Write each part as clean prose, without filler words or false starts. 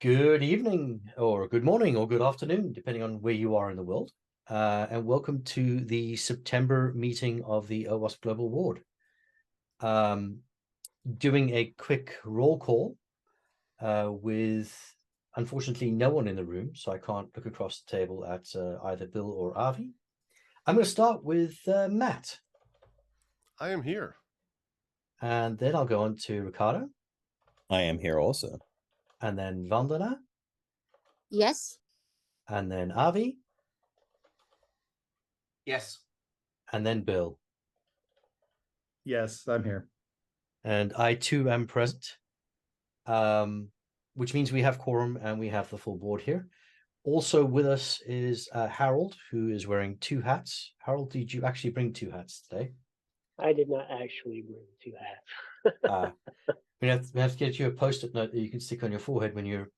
Good evening, or good morning, or good afternoon, depending on where you are in the world. And welcome to the September meeting of the OWASP Global Board. Doing a quick roll call with, unfortunately, no one in the room, so I can't look across the table at either Bill or Avi. I'm going to start with Matt. I am here. And then I'll go on to Ricardo. I am here also. And then Vandana. Yes. And then Avi. Yes. And then Bill. Yes, I'm here. And I too am present, which means we have quorum and we have the full board here. Also with us is Harold, who is wearing two hats. Harold, did you actually bring two hats today? I did not actually bring two hats. We have to get you a post-it note that you can stick on your forehead when you're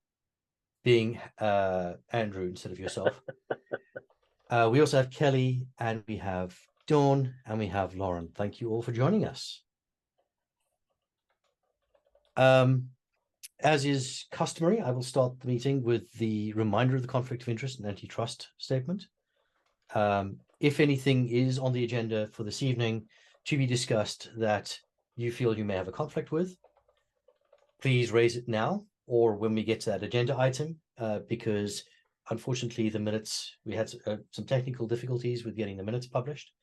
being Andrew instead of yourself. We also have Kelly, and we have Dawn, and we have Lauren. Thank you all for joining us. As is customary, I will start the meeting with the reminder of the conflict of interest and antitrust statement. If anything is on the agenda for this evening to be discussed that you feel you may have a conflict with, please raise it now or when we get to that agenda item, because unfortunately the minutes, we had some technical difficulties with getting the minutes published.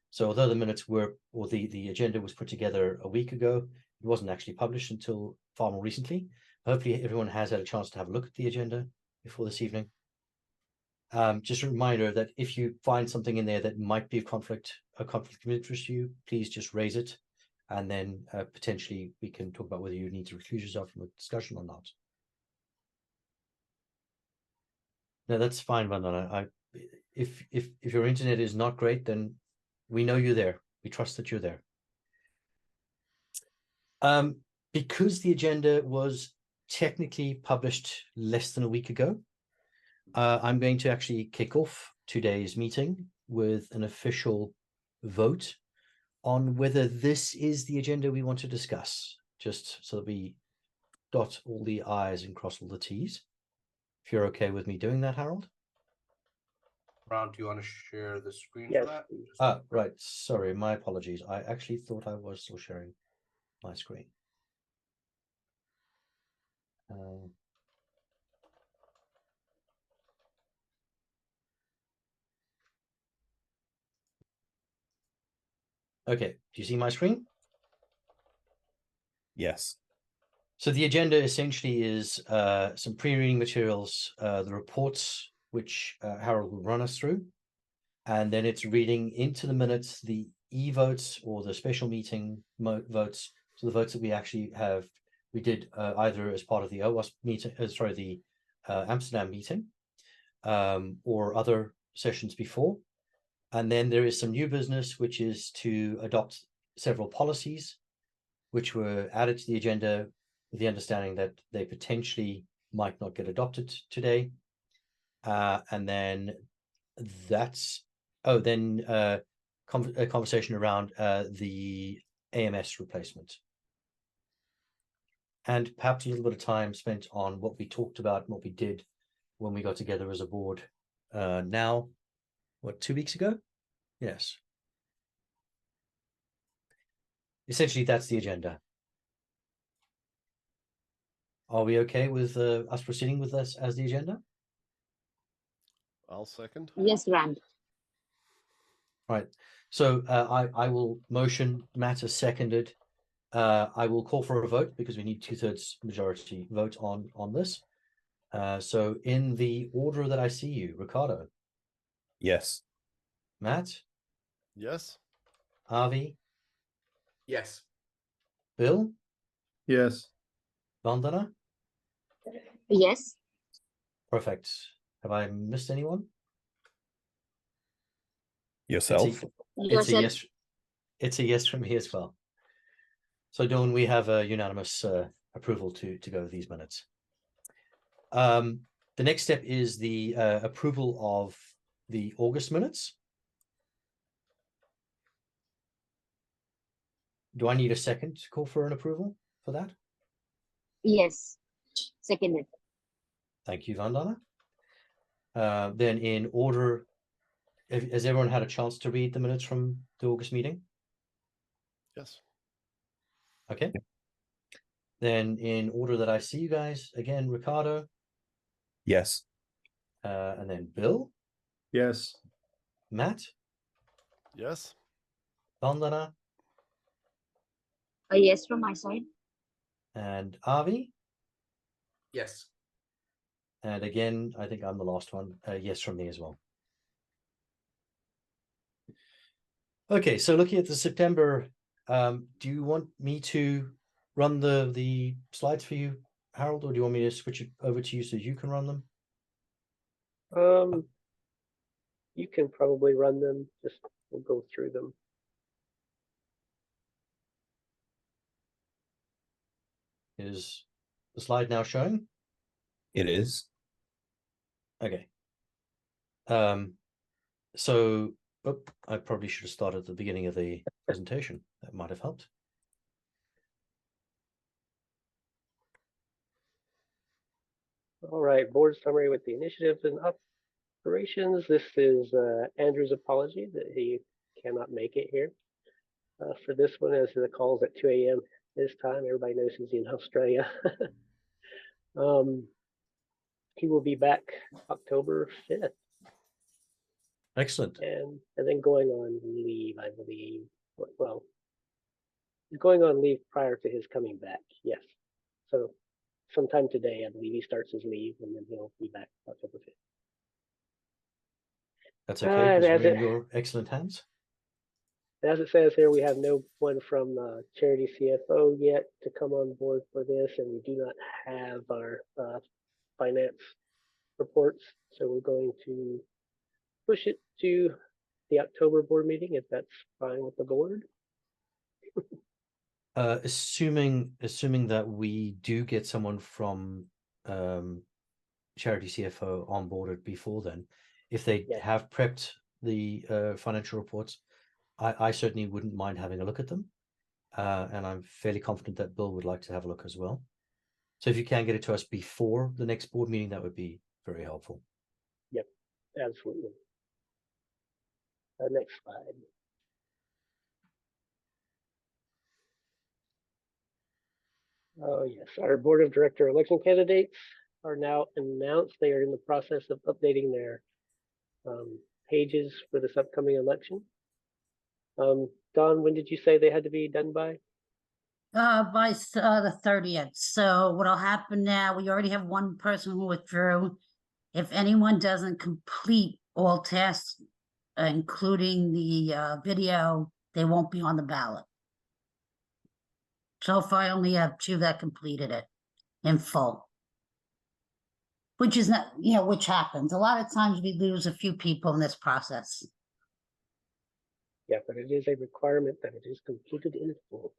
So although the minutes were, or the agenda was put together a week ago, it wasn't actually published until far more recently. Hopefully everyone has had a chance to have a look at the agenda before this evening. Just a reminder that if you find something in there that might be a conflict of interest to you, please just raise it. And then potentially we can talk about whether you need to recuse yourself from the discussion or not. No, that's fine, Vandana. If your internet is not great, then we know you're there. We trust that you're there. Because the agenda was technically published less than a week ago, I'm going to actually kick off today's meeting with an official vote on whether this is the agenda we want to discuss, just so that we dot all the I's and cross all the T's. If you're okay with me doing that, Harold? Ron, do you want to share the screen Yes, for that? Ah, right. Sorry, my apologies. I actually thought I was still sharing my screen. Okay, do you see my screen? Yes. So the agenda essentially is some pre-reading materials, the reports, which Harold will run us through, and then it's reading into the minutes the e-votes or the special meeting votes, so the votes that we actually have, we did either as part of the OWASP meeting, the Amsterdam meeting, or other sessions before. And then there is some new business, which is to adopt several policies, which were added to the agenda with the understanding that they potentially might not get adopted today. And then that's, a conversation around the AMS replacement. And perhaps a little bit of time spent on what we talked about and what we did when we got together as a board now, what, 2 weeks ago? Yes. Essentially, that's the agenda. Are we okay with us proceeding with this as the agenda? I'll second. Yes, Rand. Right. So I will motion, Matt has seconded. I will call for a vote because we need 2/3 majority vote on this. So in the order that I see you, Ricardo. Yes. Matt. Yes. Avi. Yes. Bill. Yes. Vandana. Yes. Perfect. Have I missed anyone? Yourself. It's a yes. It's a yes from me as well. So Dawn, we have a unanimous approval to go with these minutes. The next step is the approval of the August minutes. Do I need a second to call for an approval for that? Yes. Seconded. Thank you, Vandana. Then in order, has everyone had a chance to read the minutes from the August meeting? Yes. Okay. Then in order that I see you guys, again, Ricardo, Yes. and then Bill, Yes. Matt, Yes. Vandana, Yes from my side. and Avi. Yes. And again, I think I'm the last one. Yes, from me as well. Okay, so looking at the September, do you want me to run the slides for you, Harold, or do you want me to switch it over to you so you can run them? You can probably run them. Just we'll go through them. Is the slide now showing? It is. Okay. So I probably should have started at the beginning of the presentation. That might have helped. All right, board summary with the initiatives and operations. This is Andrew's apology that he cannot make it here. For this one, as the call's at 2 a.m. this time, everybody knows he's in Australia. He will be back October 5th. Excellent. And then going on leave, I believe. Well, going on leave prior to his coming back. Yes. So sometime today, I believe he starts his leave, and then he'll be back October 5th. That's okay, because as we're in it- your excellent hands. As it says here, we have no one from Charity CFO yet to come on board for this, and we do not have our finance reports. So we're going to push it to the October board meeting if that's fine with the board. Assuming that we do get someone from Charity CFO onboarded before then, if they have prepped the financial reports, I certainly wouldn't mind having a look at them. And I'm fairly confident that Bill would like to have a look as well. So if you can get it to us before the next board meeting, that would be very helpful. Yep, absolutely. Next slide. Oh yes, our board of director election candidates are now announced. They are in the process of updating their pages for this upcoming election. Don, when did you say they had to be done by? By the 30th. So what'll happen now, we already have one person who withdrew. If anyone doesn't complete all tasks, including the video, they won't be on the ballot. So far, I only have 2 that completed it in full. Which is not, which happens. A lot of times we lose a few people in this process. Yeah, but it is a requirement that it is completed in full.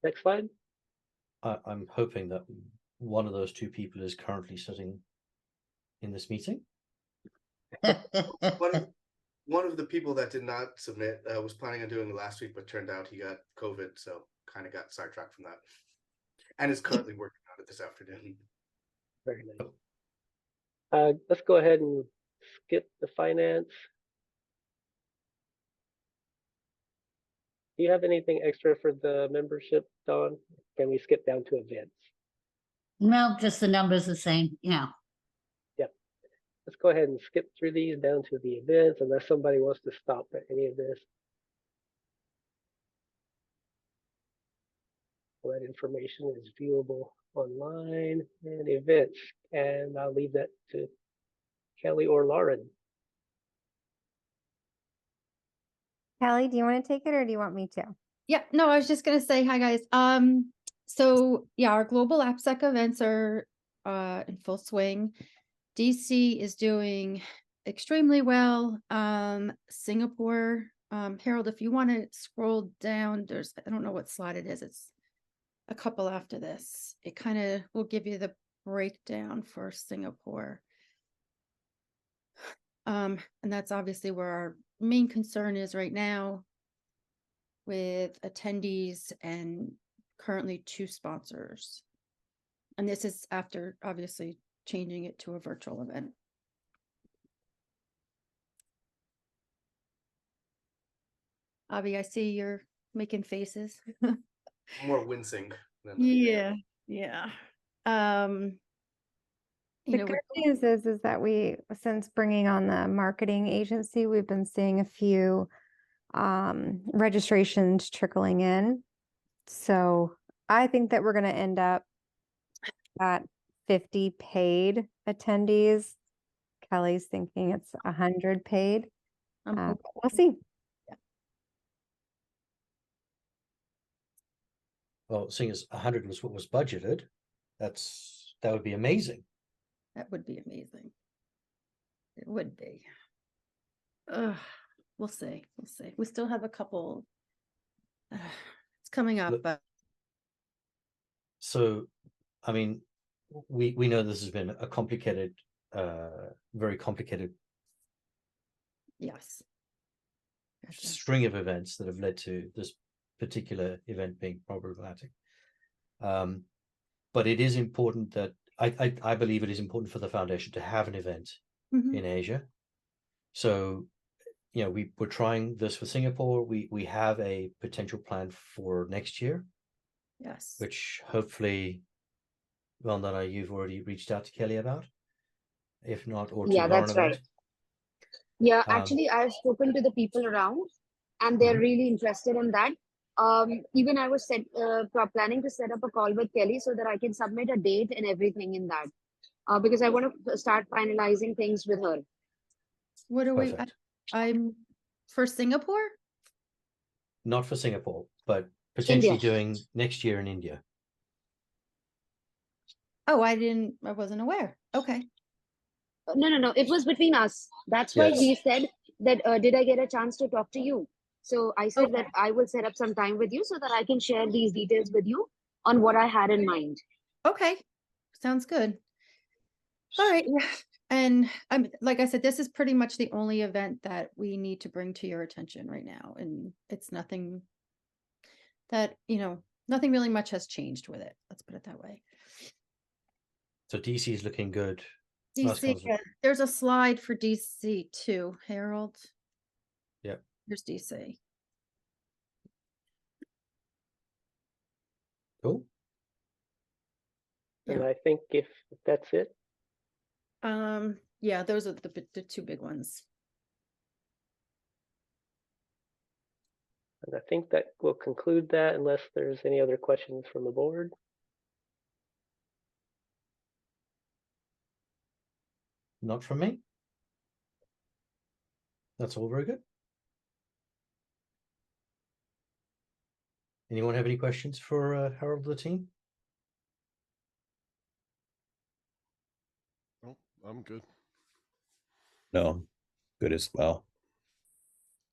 Next slide. I'm hoping that one of those 2 people is currently sitting in this meeting. One of the people that did not submit was planning on doing it last week, but turned out he got COVID, so kind of got sidetracked from that, and is currently working on it this afternoon. Very nice. Let's go ahead and skip the finance. Do you have anything extra for the membership, Dawn? Can we skip down to events? No, just the numbers the same. Yeah. Yep. Let's go ahead and skip through these down to the events unless somebody wants to stop at any of this. All that information is viewable online and events. And I'll leave that to Kelly or Lauren. Kelly, do you want to take it or do you want me to? Yeah, no, I was just gonna say hi guys. So yeah, our global AppSec events are in full swing. DC is doing extremely well. Singapore, Harold, if you want to scroll down, I don't know what slide it is. It's a couple after this. It kind of will give you the breakdown for Singapore. And that's obviously where our main concern is right now, with attendees and currently 2 sponsors. And this is after obviously changing it to a virtual event. Avi, I see you're making faces. More wincing than anything else. Yeah. Um, you The know, good news is that since bringing on the marketing agency, we've been seeing a few registrations trickling in. So I think that we're going to end up at 50 paid attendees. Kelly's thinking it's 100 paid. I'm hoping- We'll see. Well, seeing as 100 was what was budgeted, that would be amazing. that would be amazing. It would be. We'll see. We'll see. We still have a couple. It's coming up, Look- but So, I mean, we know this has been a complicated, very complicated yes. Gotcha. string of events that have led to this particular event being problematic. But it is important that I believe it is important for the foundation to have an event Mhm. in Asia. So, you know, we're trying this for Singapore. We have a potential plan for next year, Yes. which hopefully, well, that you've already reached out to Kelly about, if not, or to Yeah, Lauren that's about. right. Yeah, Um, actually, I've spoken to the people around, and they're Mhm. really interested in that. Even I was planning to set up a call with Kelly so that I can submit a date and everything in that, because I want to start finalizing things with her. What are we? Perfect. I'm for Singapore. Not for Singapore, but potentially India. doing next year in India. Oh, I wasn't aware. Okay. No. It was between us. That's why Yes. we said that. Did I get a chance to talk to you? So I said Okay. that I will set up some time with you so that I can share these details with you on what I had in mind. Okay. Sounds good. All right. Yeah. And like I said, this is pretty much the only event that we need to bring to your attention right now. And it's nothing that, nothing really much has changed with it. Let's put it that way. So DC is looking good. DC, yeah, there's a slide for DC too, Harold. Yep. Here's DC. Cool. And Yeah. I think if that's it, Yeah, those are the two big ones. and I think that will conclude that unless there's any other questions from the board. Not from me. That's all very good. Anyone have any questions for Harold or the team? Oh, I'm good. No, good as well.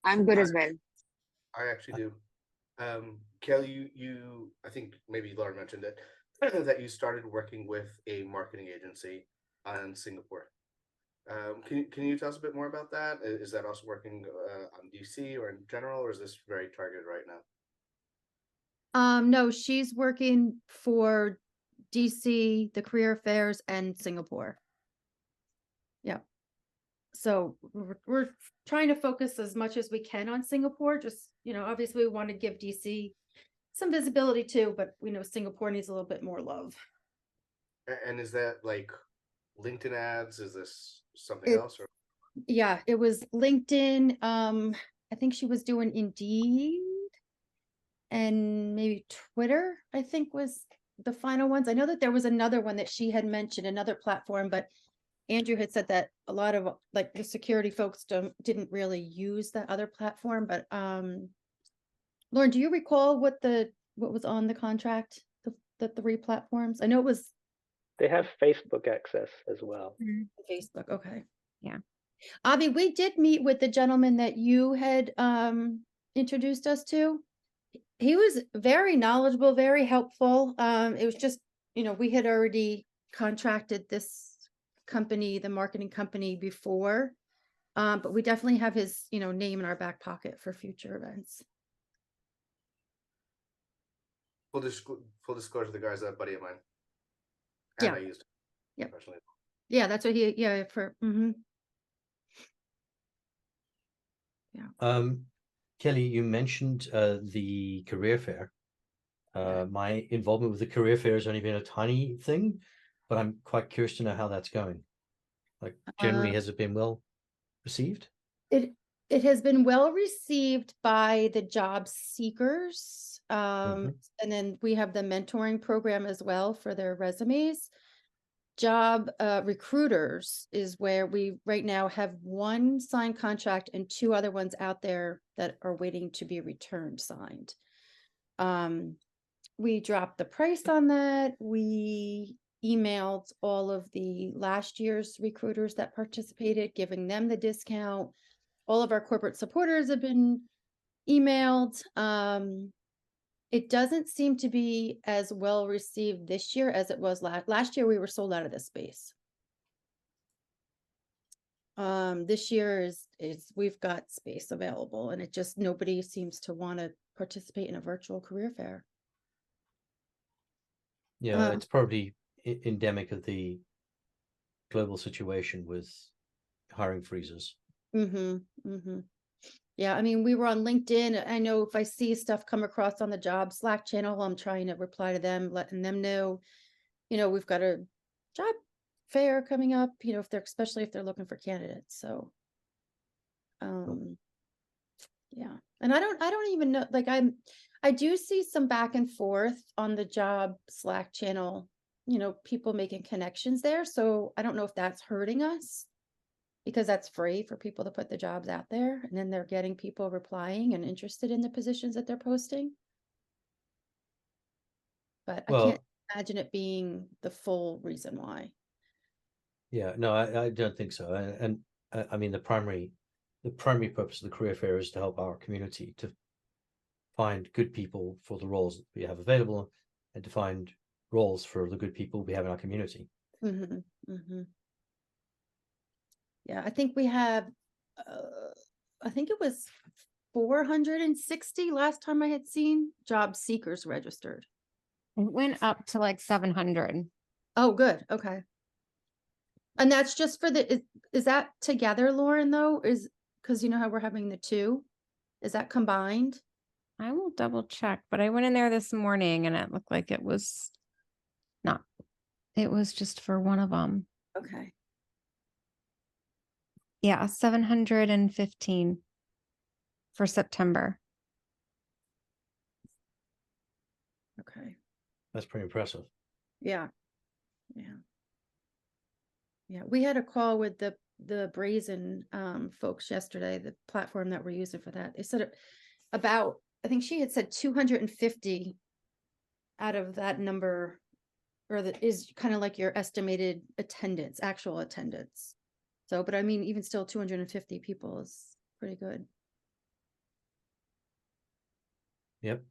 I'm good as well. I actually do. Kelly, you I think maybe Laura mentioned it, that you started working with a marketing agency in Singapore. Can you tell us a bit more about that? Is that also working on DC or in general, or is this very targeted right now? No, she's working for DC, the career affairs, and Singapore. Yeah. So we're trying to focus as much as we can on Singapore. Just, obviously we want to give DC some visibility too, but we know Singapore needs a little bit more love. And is that like LinkedIn ads? Is this something It- else? Or Yeah, it was LinkedIn. I think she was doing Indeed and maybe Twitter, I think was the final ones. I know that there was another one that she had mentioned, another platform, but Andrew had said that a lot of like the security folks didn't really use that other platform. But Lauren, do you recall what was on the contract, the 3 platforms? I know it was They have Facebook access as well. Facebook. Okay. Yeah. Avi, we did meet with the gentleman that you had introduced us to. He was very knowledgeable, very helpful. It was just, we had already contracted this company, the marketing company before, but we definitely have his, name in our back pocket for future events. full disclosure, the guy's a buddy of mine. And Yeah. I used it Yep. professionally. Yeah, that's what he, yeah, for, Kelly, you mentioned the career fair. Yeah. My involvement with the career fair has only been a tiny thing, but I'm quite curious to know how that's going. Like, generally, has it been well received? It has been well received by the job seekers. Mhm. And then we have the mentoring program as well for their resumes. Job recruiters is where we right now have one signed contract and two other ones out there that are waiting to be returned signed. We dropped the price on that. We emailed all of the last year's recruiters that participated, giving them the discount. All of our corporate supporters have been emailed. It doesn't seem to be as well received this year as it was last year. We were sold out of this space. This year is we've got space available, and it just nobody seems to want to participate in a virtual career fair. Yeah, it's probably endemic of the global situation with hiring freezes. Yeah, I mean, we were on LinkedIn. I know if I see stuff come across on the job Slack channel, I'm trying to reply to them, letting them know, we've got a job fair coming up, if they're, especially if they're looking for candidates. So, yeah. And I don't even know, like I do see some back and forth on the job Slack channel, people making connections there. So I don't know if that's hurting us, because that's free for people to put the jobs out there, and then they're getting people replying and interested in the positions that they're posting. But I can't imagine it being the full reason why. Yeah, no, I don't think so. And I mean, the primary purpose of the career fair is to help our community to find good people for the roles that we have available, and to find roles for the good people we have in our community. Yeah, I think we have, I think it was 460 last time I had seen job seekers registered. It went up to like 700. Oh, good. Okay. And that's just for is that together, Lauren, though? Is because you know how we're having the two? Is that combined? I will double check, but I went in there this morning and it looked like it was not. It was just for one of them. Okay. Yeah, 715 for September. Okay. That's pretty impressive. Yeah. We had a call with the Brazen folks yesterday, the platform that we're using for that. They said about, I think she had said 250 out of that number, or that is kind of like your estimated attendance, actual attendance. So, but I mean, even still 250 people is pretty good. Yep.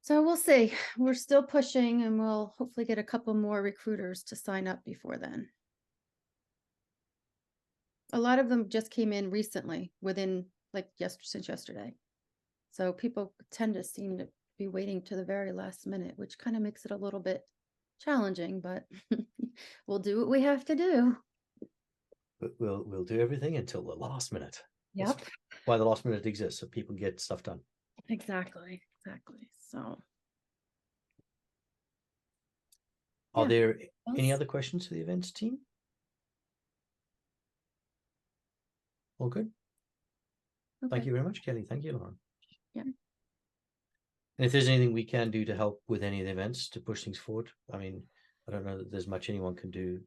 So we'll see. We're still pushing, and we'll hopefully get a couple more recruiters to sign up before then. A lot of them just came in recently, within like since yesterday. So people tend to seem to be waiting to the very last minute, which kind of makes it a little bit challenging, but we'll do what we have to do. But we'll do everything until the last minute. Yep. That's why the last minute exists, so people get stuff done. Exactly. So Are there any other questions for the events team? All good. okay. Thank you very much, Kelly. Thank you, Lauren. Yeah. And if there's anything we can do to help with any of the events to push things forward, I mean, I don't know that there's much anyone can do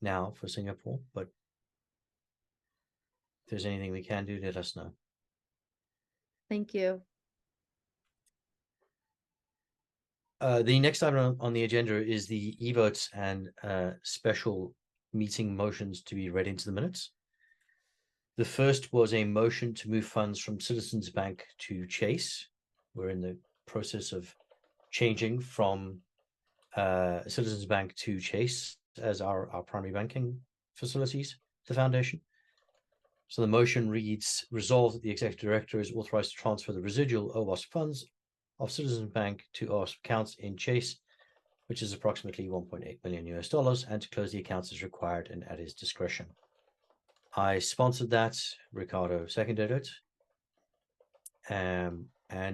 now for Singapore, but if there's anything we can do, let us know. Thank you. The next item on the agenda is the e-votes and special meeting motions to be read into the minutes. The first was a motion to move funds from Citizens Bank to Chase. We're in the process of changing from Citizens Bank to Chase as our primary banking facilities, the foundation. So the motion reads, resolved that the executive director is authorized to transfer the residual OWASP funds of Citizens Bank to OWASP accounts in Chase which is approximately 1.8 million US dollars, and to close the accounts as required and at his discretion. I sponsored that. Ricardo seconded it. And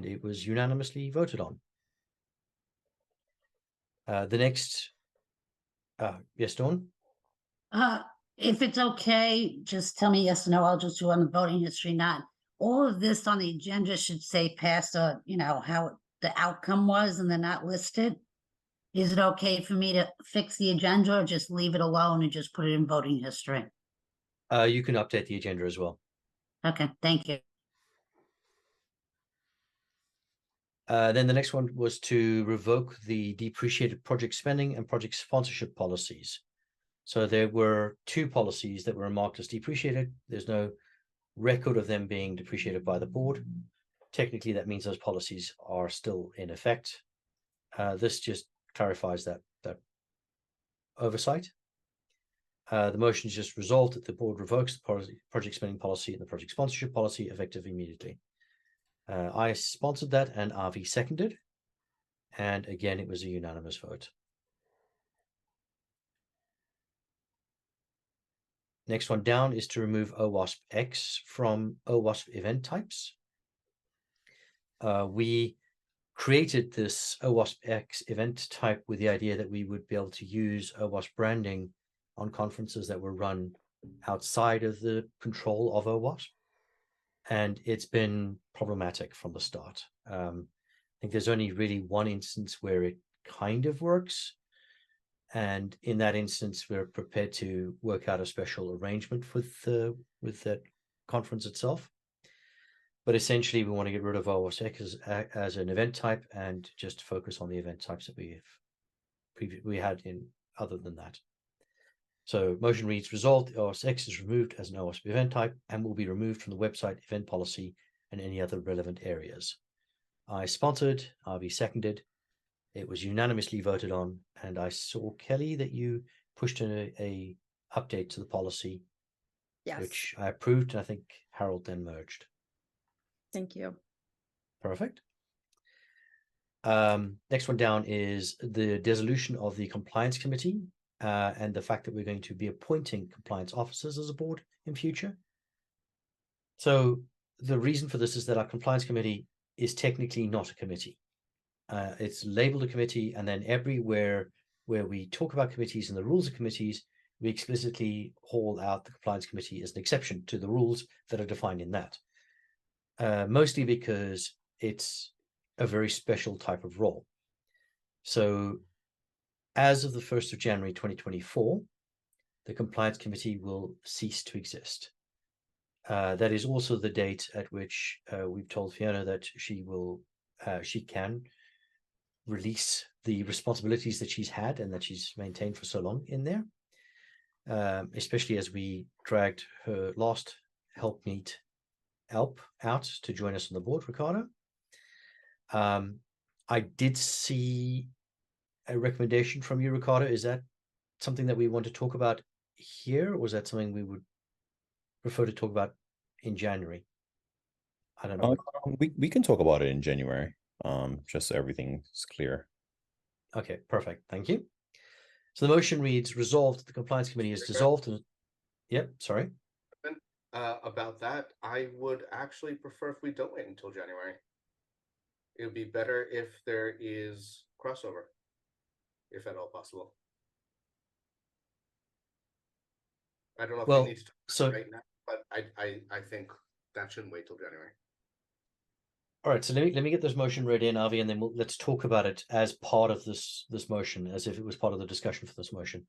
it was unanimously voted on. The next, yes, Dawn? If it's okay, just tell me yes or no. I'll just do on the voting history, not all of this on the agenda should say past, you know, how the outcome was and they're not listed. Is it okay for me to fix the agenda or just leave it alone and just put it in voting history? You can update the agenda as well. Okay, thank you. Then the next one was to revoke the depreciated project spending and project sponsorship policies. So there were two policies that were marked as depreciated. There's no record of them being depreciated by the board. Technically, that means those policies are still in effect. This just clarifies that oversight. The motion is just resolved that the board revokes the project spending policy and the project sponsorship policy effective immediately. I sponsored that and RV seconded. And again, it was a unanimous vote. Next one down is to remove OWASP X from OWASP event types. We created this OWASP X event type with the idea that we would be able to use OWASP branding on conferences that were run outside of the control of OWASP. And it's been problematic from the start. I think there's only really one instance where it kind of works. And in that instance, we're prepared to work out a special arrangement with that conference itself. But essentially, we want to get rid of OWASP as an event type and just focus on the event types that we had in other than that. So motion reads, resolved, OWASP X is removed as an OWASP event type and will be removed from the website, event policy, and any other relevant areas. I sponsored, RV seconded. It was unanimously voted on, and I saw, Kelly, that you pushed a update to the policy, Yes. which I approved, and I think Harold then merged. Thank you. Perfect. Next one down is the dissolution of the compliance committee and the fact that we're going to be appointing compliance officers as a board in future. So the reason for this is that our compliance committee is technically not a committee. It's labeled a committee, and then everywhere where we talk about committees and the rules of committees, we explicitly haul out the compliance committee as an exception to the rules that are defined in that. Mostly because it's a very special type of role. So as of the 1st of January 2024, the compliance committee will cease to exist. That is also the date at which we've told Fiona that she can release the responsibilities that she's had and that she's maintained for so long in there, especially as we dragged her last helpmeet Alp out to join us on the board, Ricardo. I did see a recommendation from you, Ricardo. Is that something that we want to talk about here, or is that something we would prefer to talk about in January? I don't know. We can talk about it in January, just so everything's clear. Okay, perfect. Thank you. So the motion reads, resolved that the compliance committee is dissolved. And yep, sorry. About that, I would actually prefer if we don't wait until January. It would be better if there is crossover, if at all possible. I don't know if it needs to right now, but I think that shouldn't wait till January. All right, so let me get this motion read in, Avi, and then let's talk about it as part of this motion, as if it was part of the discussion for this motion.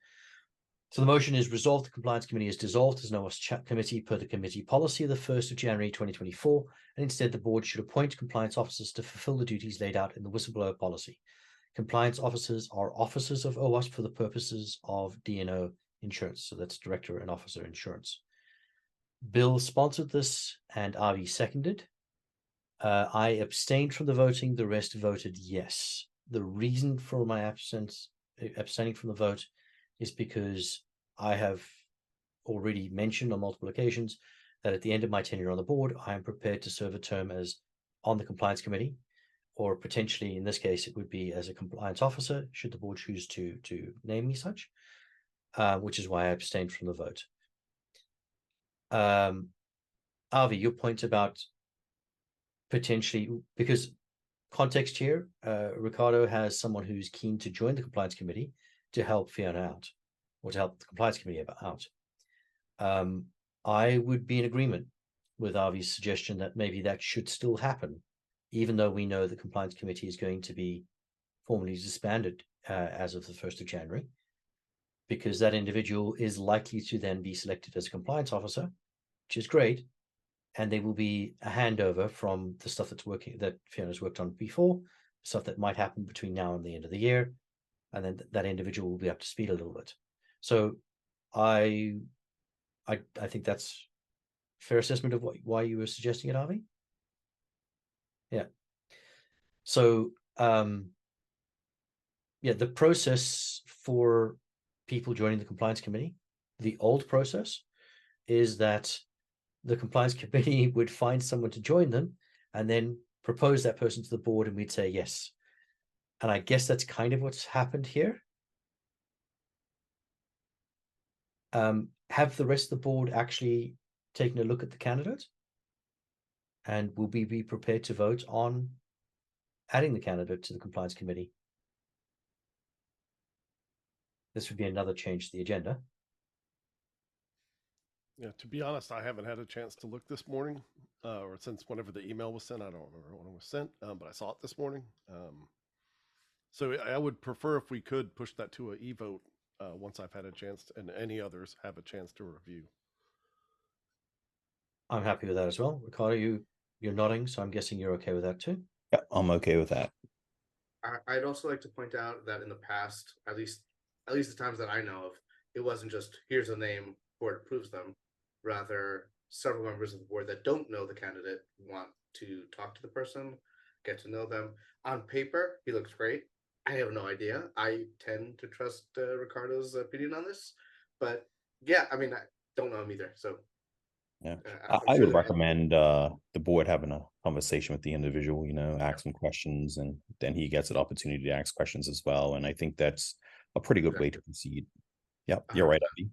So the motion is resolved the compliance committee is dissolved as an OWASP committee per the committee policy of the 1st of January 2024, and instead the board should appoint compliance officers to fulfill the duties laid out in the whistleblower policy. Compliance officers are officers of OWASP for the purposes of D&O insurance, so that's director and officer insurance. Bill sponsored this and RV seconded. I abstained from the voting, the rest voted yes. The reason for my abstaining from the vote is because I have already mentioned on multiple occasions that at the end of my tenure on the board, I am prepared to serve a term as on the compliance committee or potentially in this case, it would be as a compliance officer, should the board choose to name me such, which is why I abstained from the vote. Avi, your point about potentially, because context here, Ricardo has someone who's keen to join the compliance committee to help Fiona out, or to help the compliance committee out. I would be in agreement with Avi's suggestion that maybe that should still happen, even though we know the compliance committee is going to be formally disbanded as of the 1st of January, because that individual is likely to then be selected as a compliance officer, which is great. And they will be a handover from the stuff that Fiona's worked on before, stuff that might happen between now and the end of the year. And then that individual will be up to speed a little bit. So I think that's a fair assessment of why you were suggesting it, Avi. Yeah. So yeah, the process for people joining the compliance committee, the old process is that the compliance committee would find someone to join them and then propose that person to the board, and we'd say yes. And I guess that's kind of what's happened here. Have the rest of the board actually taken a look at the candidate? And will we be prepared to vote on adding the candidate to the compliance committee? This would be another change to the agenda. Yeah, to be honest, I haven't had a chance to look this morning, or since whenever the email was sent. I don't remember when it was sent, but I saw it this morning. So I would prefer if we could push that to an e-vote once I've had a chance, and any others have a chance to review. I'm happy with that as well. Ricardo, you're nodding, so I'm guessing you're okay with that too. Yeah, I'm okay with that. I'd also like to point out that in the past, at least the times that I know of, it wasn't just here's a name, board approves them. Rather, several members of the board that don't know the candidate want to talk to the person, get to know them. On paper, he looks great. I have no idea. I tend to trust Ricardo's opinion on this, but yeah, I mean, I don't know him either. So yeah, I'm I sure would that- recommend the board having a conversation with the individual, ask him questions, and then he gets an opportunity to ask questions as well. And I think that's a pretty good way to proceed. Yep, you're right, Andy.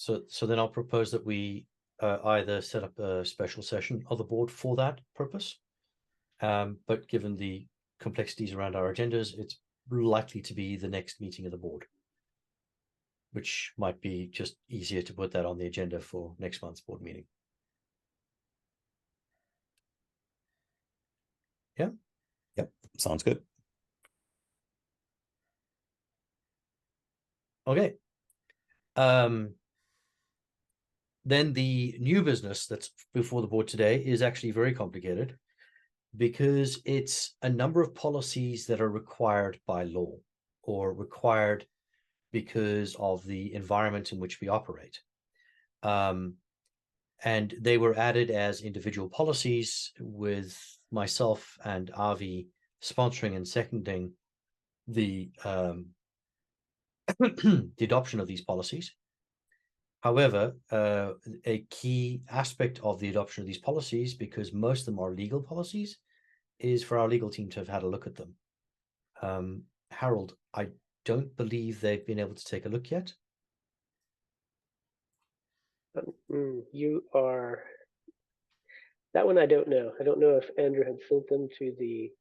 100%. So then I'll propose that we either set up a special session of the board for that purpose. But given the complexities around our agendas, it's likely to be the next meeting of the board, which might be just easier to put that on the agenda for next month's board meeting. Yeah. Yep, sounds good. Okay. Then the new business that's before the board today is actually very complicated, because it's a number of policies that are required by law or required because of the environment in which we operate. And they were added as individual policies, with myself and Avi sponsoring and seconding the the adoption of these policies. However, a key aspect of the adoption of these policies, because most of them are legal policies, is for our legal team to have had a look at them. Harold, I don't believe they've been able to take a look yet. You are that one. I don't know. I don't know if Andrew had sent them to the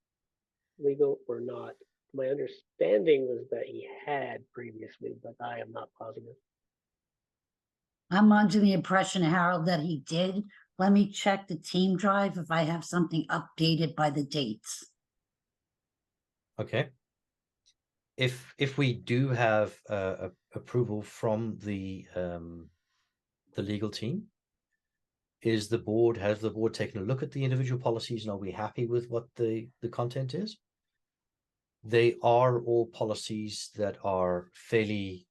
legal or not. My understanding was that he had previously, but I am not positive. I'm under the impression, Harold, that he did. Let me check the team drive if I have something updated by the dates. Okay. If we do have approval from the legal team, has the board taken a look at the individual policies, and are we happy with what the content is? They are all policies that are fairly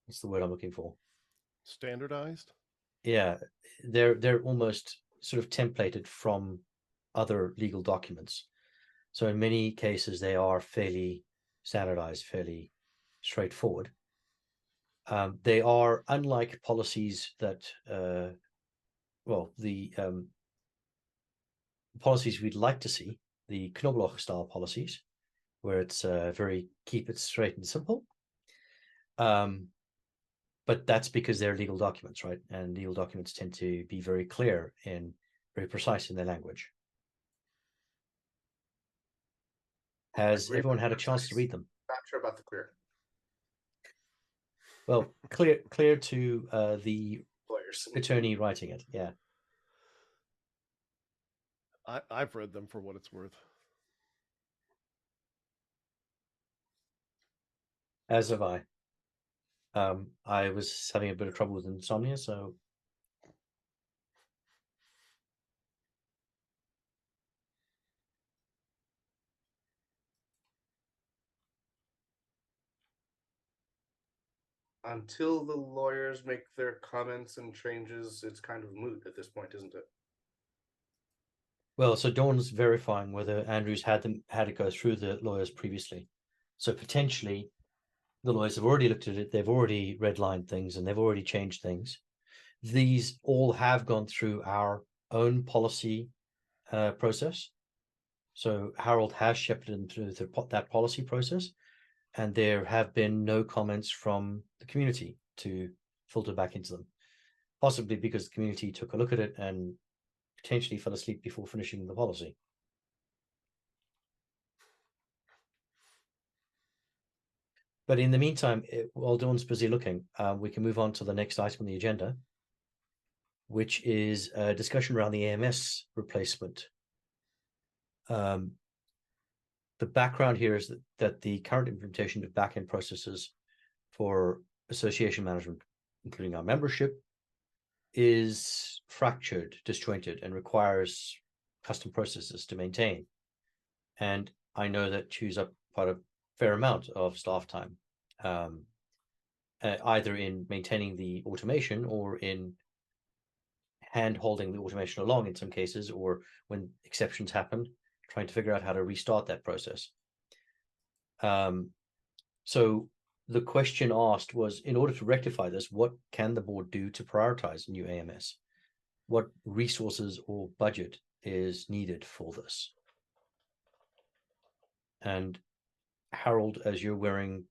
what's the word I'm looking for? Standardized? Yeah, they're almost sort of templated from other legal documents. So in many cases, they are fairly standardized, fairly straightforward. They are unlike policies that, well, the policies we'd like to see, the Knobloch style policies, where it's very keep it straight and simple. But that's because they're legal documents, right? And legal documents tend to be very clear and very precise in their language. Has Agree, everyone but had a chance to precise. read them? Not sure about the clear. Well, clear to the Lawyers. attorney writing it. Yeah. I've read them for what it's worth. As have I. I was having a bit of trouble with insomnia, so Until the lawyers make their comments and changes, it's kind of moot at this point, isn't it? well, so Dawn's verifying whether Andrews had it go through the lawyers previously. So potentially the lawyers have already looked at it, they've already redlined things, and they've already changed things. These all have gone through our own policy process. So Harold has shepherded them through that policy process, and there have been no comments from the community to filter back into them, possibly because the community took a look at it and potentially fell asleep before finishing the policy. But in the meantime, while Dawn's busy looking, we can move on to the next item on the agenda, which is a discussion around the AMS replacement. The background here is that the current implementation of backend processes for association management, including our membership, is fractured, disjointed, and requires custom processes to maintain. And I know that chews up quite a fair amount of staff time, either in maintaining the automation or in hand holding the automation along in some cases, or when exceptions happen, trying to figure out how to restart that process. So the question asked was, in order to rectify this, what can the board do to prioritize new AMS? What resources or budget is needed for this? And Harold, as you're wearing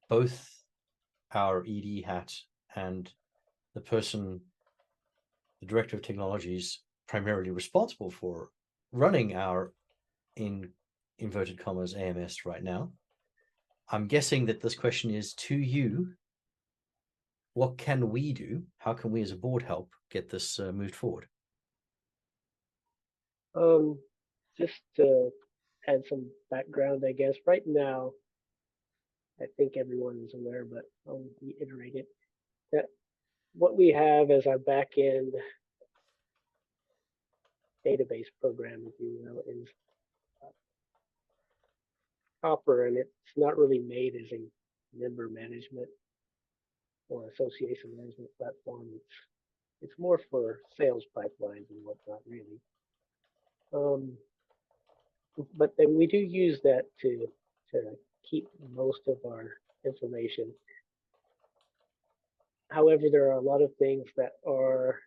both our ED hat and the director of technologies primarily responsible for running our, in inverted commas, AMS right now, I'm guessing that this question is to you. What can we do? How can we as a board help get this moved forward? Just to add some background, I guess. Right now, I think everyone is aware, but I'll reiterate it. That what we have as our backend database program, if you will, is Copper, and it's not really made as a member management or association management platform. It's more for sales pipelines and whatnot, really. But then we do use that to keep most of our information. However, there are a lot of things that are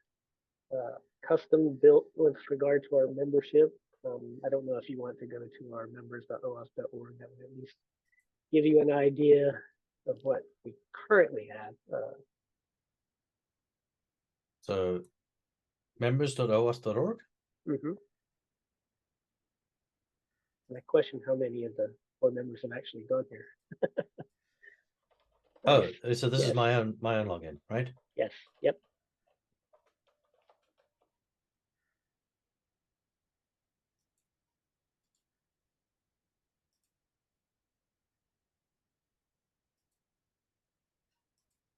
custom built with regard to our membership. I don't know if you want to go to our members.owasp.org. That would at least give you an idea of what we currently have. So members.owasp.org? Mm-hmm. And I question how many of the board members have actually gone here. Oh, so this Yes. is my own login, right? Yes. Yep.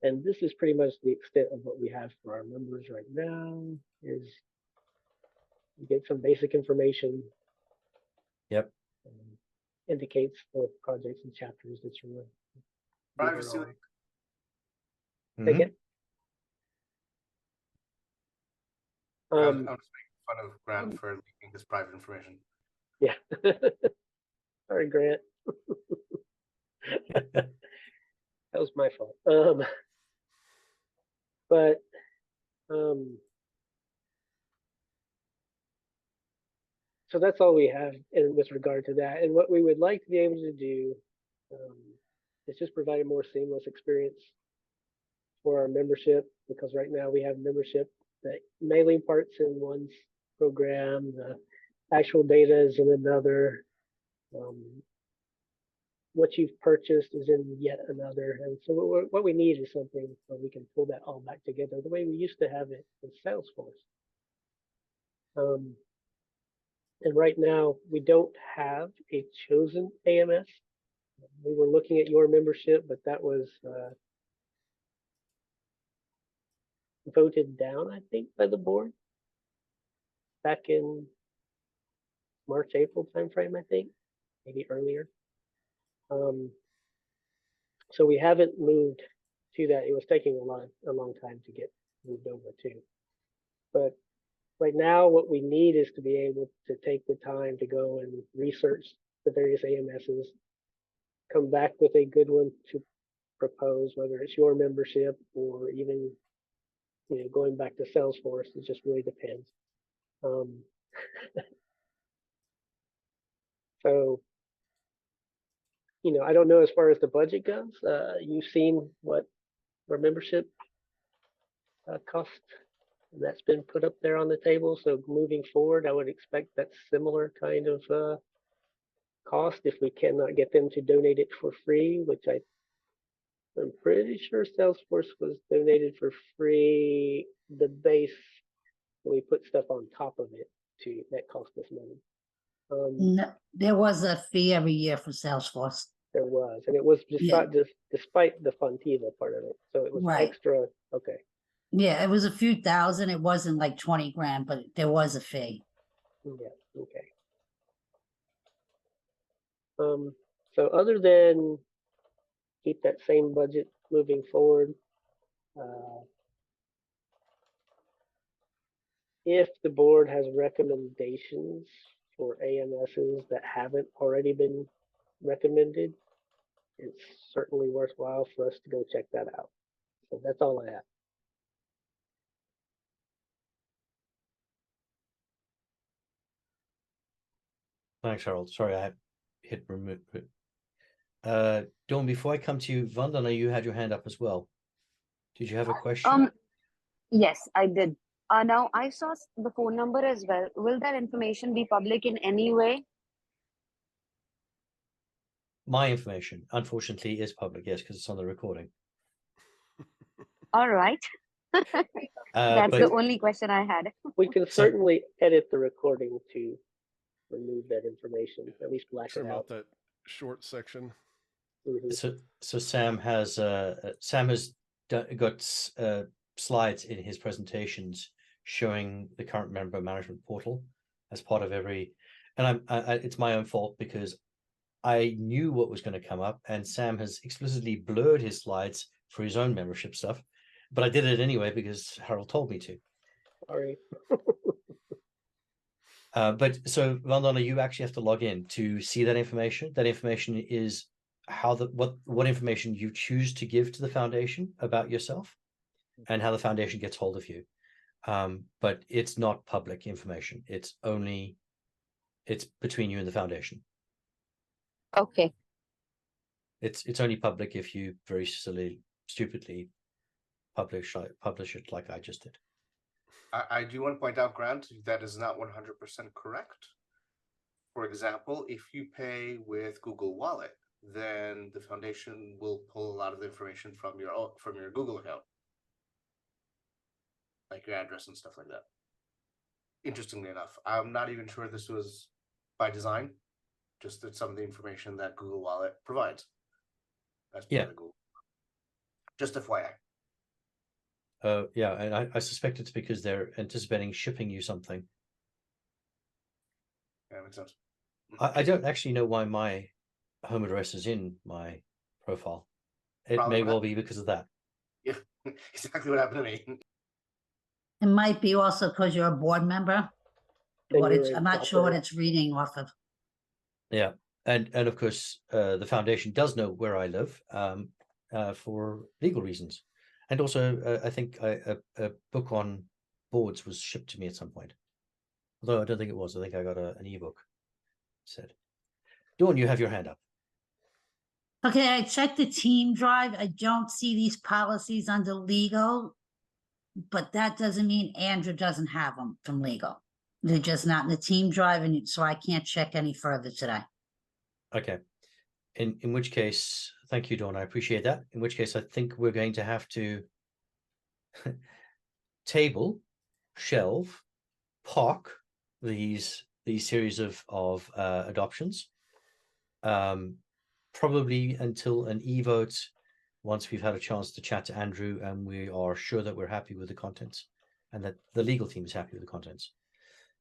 And this is pretty much the extent of what we have for our members right now. Is you get some basic information. Yep. Indicates the projects and chapters that you're Privacy on. link. Take it. I was just making fun of Grant for leaking his private information. Yeah. Sorry, Grant. That was my fault. But so that's all we have in with regard to that. And what we would like to be able to do is just provide a more seamless experience for our membership, because right now we have membership, the mailing parts in one program, the actual data is in another. What you've purchased is in yet another. And so what we need is something where we can pull that all back together the way we used to have it with Salesforce. And right now we don't have a chosen AMS. We were looking at your membership, but that was voted down, I think, by the board back in March, April timeframe, I think, maybe earlier. So we haven't moved to that. It was taking a long time to get moved over to. But right now, what we need is to be able to take the time to go and research the various AMSs, come back with a good one to propose, whether it's your membership or even going back to Salesforce. It just really depends. So, I don't know as far as the budget goes. You've seen what our membership cost, and that's been put up there on the table. So moving forward, I would expect that similar kind of cost if we cannot get them to donate it for free, which I'm pretty sure Salesforce was donated for free. The base, we put stuff on top of it that cost us money. No, there was a fee every year for Salesforce. There was, and it was despite the Fontiva part of it, so it was Right. extra. Okay. Yeah, it was a few thousand. It wasn't like 20 grand, but there was a fee. Yeah. Okay. So other than keep that same budget moving forward, if the board has recommendations for AMSs that haven't already been recommended, it's certainly worthwhile for us to go check that out. So that's all I have. Thanks, Harold. Sorry, I hit remove. Dawn, before I come to you, Vandana, you had your hand up as well. Did you have a question? Yes, I did. Now I saw the phone number as well. Will that information be public in any way? My information, unfortunately, is public, yes, because it's on the recording. All right. That's the only question I had. We can certainly edit the recording to remove that information, at least black it out. That short section. So Sam has got slides in his presentations showing the current member management portal as part of every, and it's my own fault because I knew what was going to come up, and Sam has explicitly blurred his slides for his own membership stuff, but I did it anyway because Harold told me to. Sorry. But so Vandana, you actually have to log in to see that information. That information is how what information you choose to give to the foundation about yourself and how the foundation gets hold of you. But it's not public information. It's between you and the foundation. Okay. It's only public if you very stupidly publish it like I just did. I do want to point out, Grant, that is not 100% correct. For example, if you pay with Google Wallet, then the foundation will pull a lot of the information from your Google account, like your address and stuff like that. Interestingly enough, I'm not even sure this was by design, just that some of the information that Google Wallet provides. That's part of Google. Just FYI. Yeah, and I suspect it's because they're anticipating shipping you something. Yeah, that makes sense. I don't actually know why my home address is in my profile. It may well be because of that. Yeah, exactly what happened to me. It might be also because you're a board member. I'm not sure what it's reading off of. Yeah, and of course, the foundation does know where I live for legal reasons. And also, I think a book on boards was shipped to me at some point. Although I don't think it was. I think I got an ebook. Said, Dawn, you have your hand up. Okay, I checked the team drive. I don't see these policies under legal, but that doesn't mean Andrew doesn't have them from legal. They're just not in the team drive, and so I can't check any further today. Okay. In which case, thank you, Dawn. I appreciate that. In which case, I think we're going to have to table, shelve, park these series of adoptions, probably until an e-vote, once we've had a chance to chat to Andrew and we are sure that we're happy with the contents and that the legal team is happy with the contents.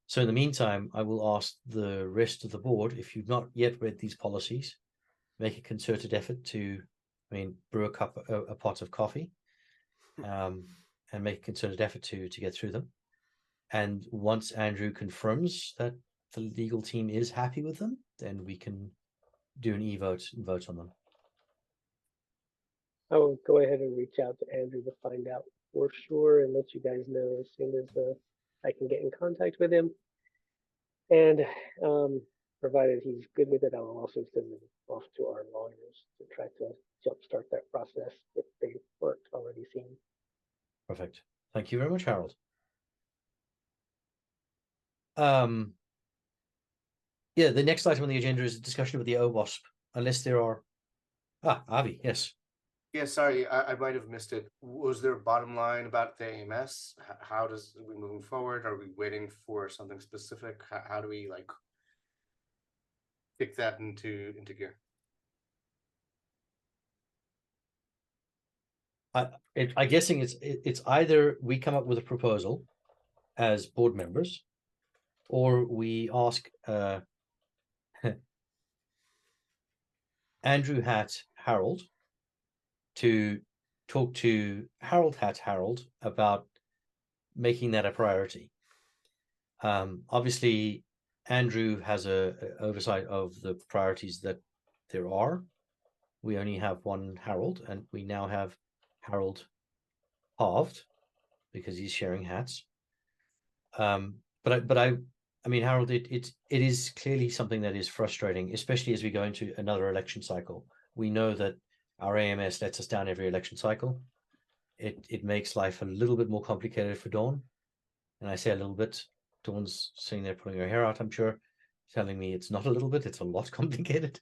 So in the meantime, I will ask the rest of the board, if you've not yet read these policies, make a concerted effort to, brew a pot of coffee, and make a concerted effort to get through them. And once Andrew confirms that the legal team is happy with them, then we can do an e-vote and vote on them. I will go ahead and reach out to Andrew to find out for sure and let you guys know as soon as I can get in contact with him. And provided he's good with it, I'll also send them off to our lawyers to try to jumpstart that process if they weren't already seen. Perfect. Thank you very much, Harold. Yeah, the next item on the agenda is a discussion with the OWASP, unless there are... Avi, yes. Yeah, sorry, I might have missed it. Was there a bottom line about the AMS? How does we moving forward? Are we waiting for something specific? How do we like kick that into gear? I'm guessing it's either we come up with a proposal as board members, or we ask Andrew Hat Harold to talk to Harold Hat Harold about making that a priority. Obviously, Andrew has a oversight of the priorities that there are. We only have one Harold, and we now have Harold halved because he's sharing hats. But I mean, Harold, it is clearly something that is frustrating, especially as we go into another election cycle. We know that our AMS lets us down every election cycle. It makes life a little bit more complicated for Dawn. And I say a little bit. Dawn's sitting there pulling her hair out, I'm sure, telling me it's not a little bit, it's a lot complicated.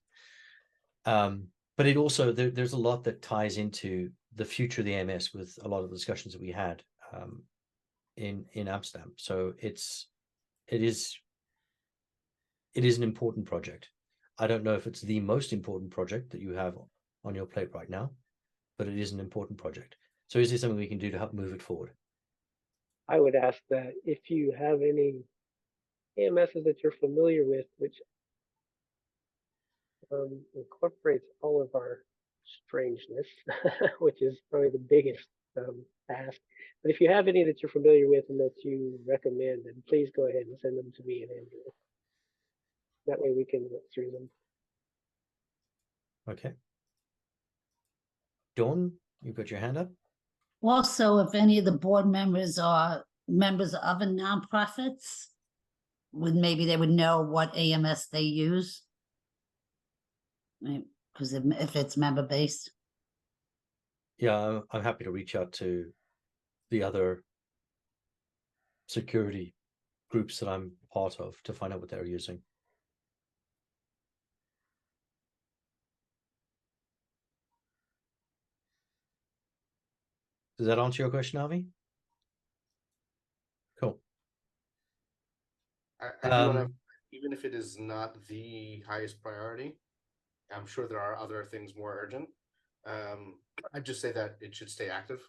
But it also, there's a lot that ties into the future of the AMS with a lot of the discussions that we had in Amsterdam. So it is an important project. I don't know if it's the most important project that you have on your plate right now, but it is an important project. So is there something we can do to help move it forward? I would ask that if you have any AMSs that you're familiar with, which incorporates all of our strangeness, which is probably the biggest ask. But if you have any that you're familiar with and that you recommend, then please go ahead and send them to me and Andrew. That way we can look through them. Okay. Dawn, you've got your hand up. Also, if any of the board members are members of other nonprofits, maybe they would know what AMS they use. Because if it's member based. Yeah, I'm happy to reach out to the other security groups that I'm part of to find out what they're using. Does that answer your question, Avi? Cool. I do want to, even if it is not the highest priority, I'm sure there are other things more urgent. I'd just say that it should stay active,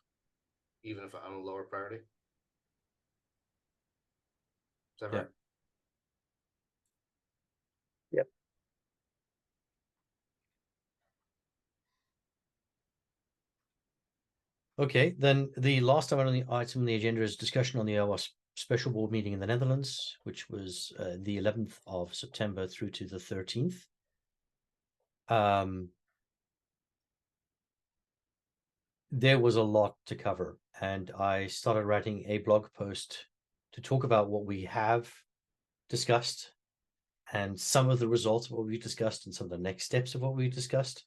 even if on a lower priority. Is that right? Yep. Okay, then the last item on the agenda is discussion on the OWASP special board meeting in the Netherlands, which was the 11th of September through to the 13th. There was a lot to cover, and I started writing a blog post to talk about what we have discussed and some of the results of what we discussed and some of the next steps of what we discussed.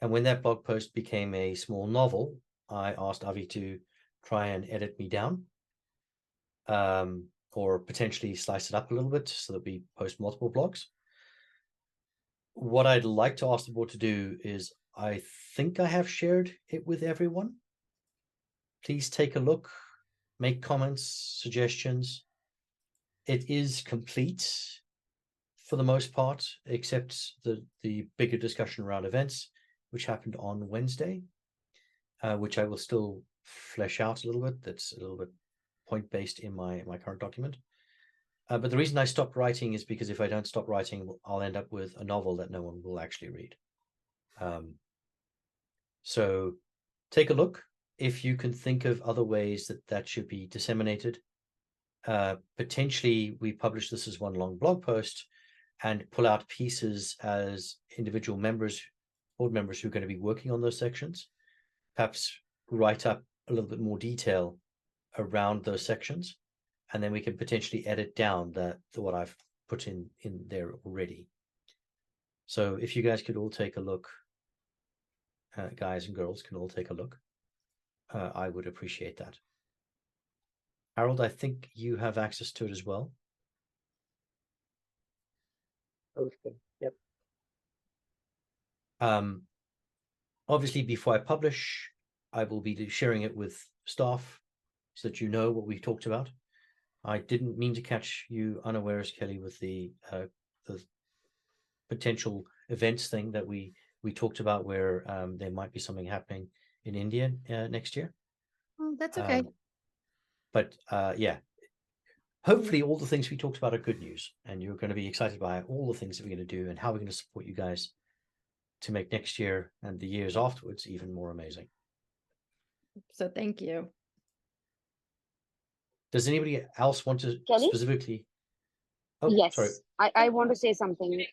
And when that blog post became a small novel, I asked Avi to try and edit me down, or potentially slice it up a little bit so that we post multiple blogs. What I'd like to ask the board to do is, I think I have shared it with everyone. Please take a look, make comments, suggestions. It is complete for the most part, except the bigger discussion around events, which happened on Wednesday, which I will still flesh out a little bit. That's a little bit point-based in my current document. But the reason I stopped writing is because if I don't stop writing, I'll end up with a novel that no one will actually read. So take a look. If you can think of other ways that should be disseminated, potentially we publish this as one long blog post and pull out pieces as individual members, board members who are going to be working on those sections, perhaps write up a little bit more detail around those sections, and then we can potentially edit down what I've put in there already. So if you guys could all take a look, guys and girls can all take a look, I would appreciate that. Harold, I think you have access to it as well. Posting. Yep. Obviously, before I publish, I will be sharing it with staff so that you know what we talked about. I didn't mean to catch you unawares, Kelly, with the potential events thing that we talked about, where there might be something happening in India next year. Oh, that's okay. But yeah, hopefully all the things we talked about are good news, and you're going to be excited by all the things that we're going to do and how we're going to support you guys to make next year and the years afterwards even more amazing. So thank you. Does anybody else want to Kelly? specifically? Oh, Yes, sorry. I want to say something.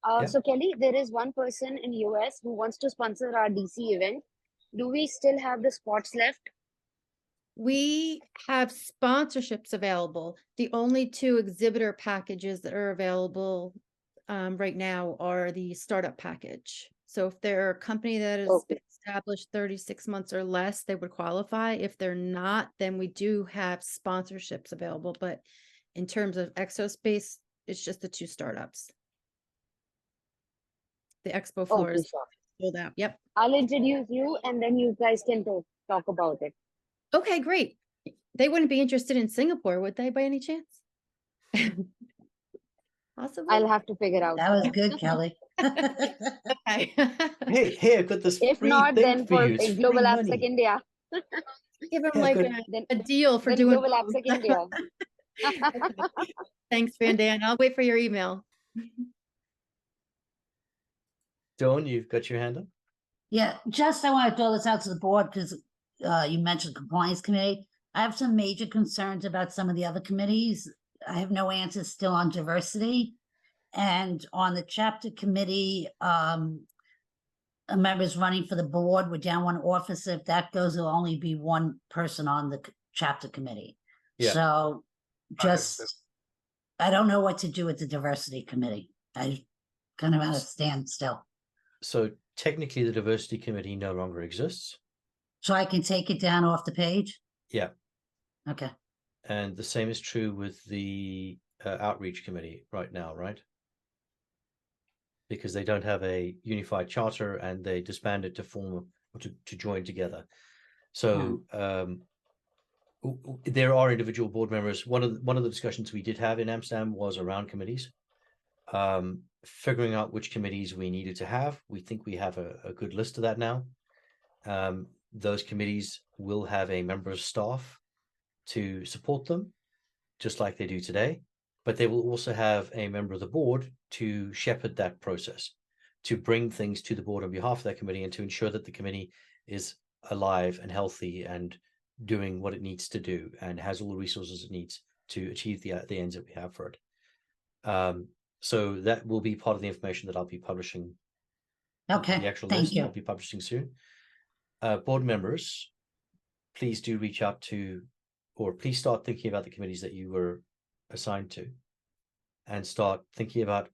Yeah. So Kelly, there is one person in US who wants to sponsor our DC event. Do we still have the spots left? We have sponsorships available. The only two exhibitor packages that are available right now are the startup package. So if they're a company that has been established 36 months or less, they would qualify. If they're not, then we do have sponsorships available. But in terms of Exospace, it's just the two startups. The expo floor is sold out. Yep. I'll introduce you and then you guys can talk about it. Okay, great. They wouldn't be interested in Singapore, would they, by any chance? Possibly. I'll have to figure out. That was good, Kelly. Okay. Hey, I got this If free not, thing then for for you. It's Global free AppSec money. India. Give them Yeah, like good. a deal for Then doing Global AppSec India. Thanks, Van Dan. I'll wait for your email. Dawn, you've got your hand up. Yeah, just I want to throw this out to the board because you mentioned compliance committee. I have some major concerns about some of the other committees. I have no answers still on diversity. And on the chapter committee, members running for the board, we're down one officer. If that goes, there'll only be one person on the chapter committee. Yeah. So I don't know what to do with the diversity committee. I kind of at a standstill. So technically the diversity committee no longer exists. So I can take it down off the page? Yeah. Okay. And the same is true with the outreach committee right now, right? Because they don't have a unified charter and they disbanded to form to join together. So there are individual board members. One of the discussions we did have in Amsterdam was around committees, figuring out which committees we needed to have. We think we have a good list of that now. Those committees will have a member of staff to support them, just like they do today, but they will also have a member of the board to shepherd that process, to bring things to the board on behalf of that committee and to ensure that the committee is alive and healthy and doing what it needs to do and has all the resources it needs to achieve the ends that we have for it. So that will be part of the information that I'll be publishing. Okay, the actual thank list you. I'll be publishing soon. Board members, please do reach out to, or please start thinking about the committees that you were assigned to. and start thinking about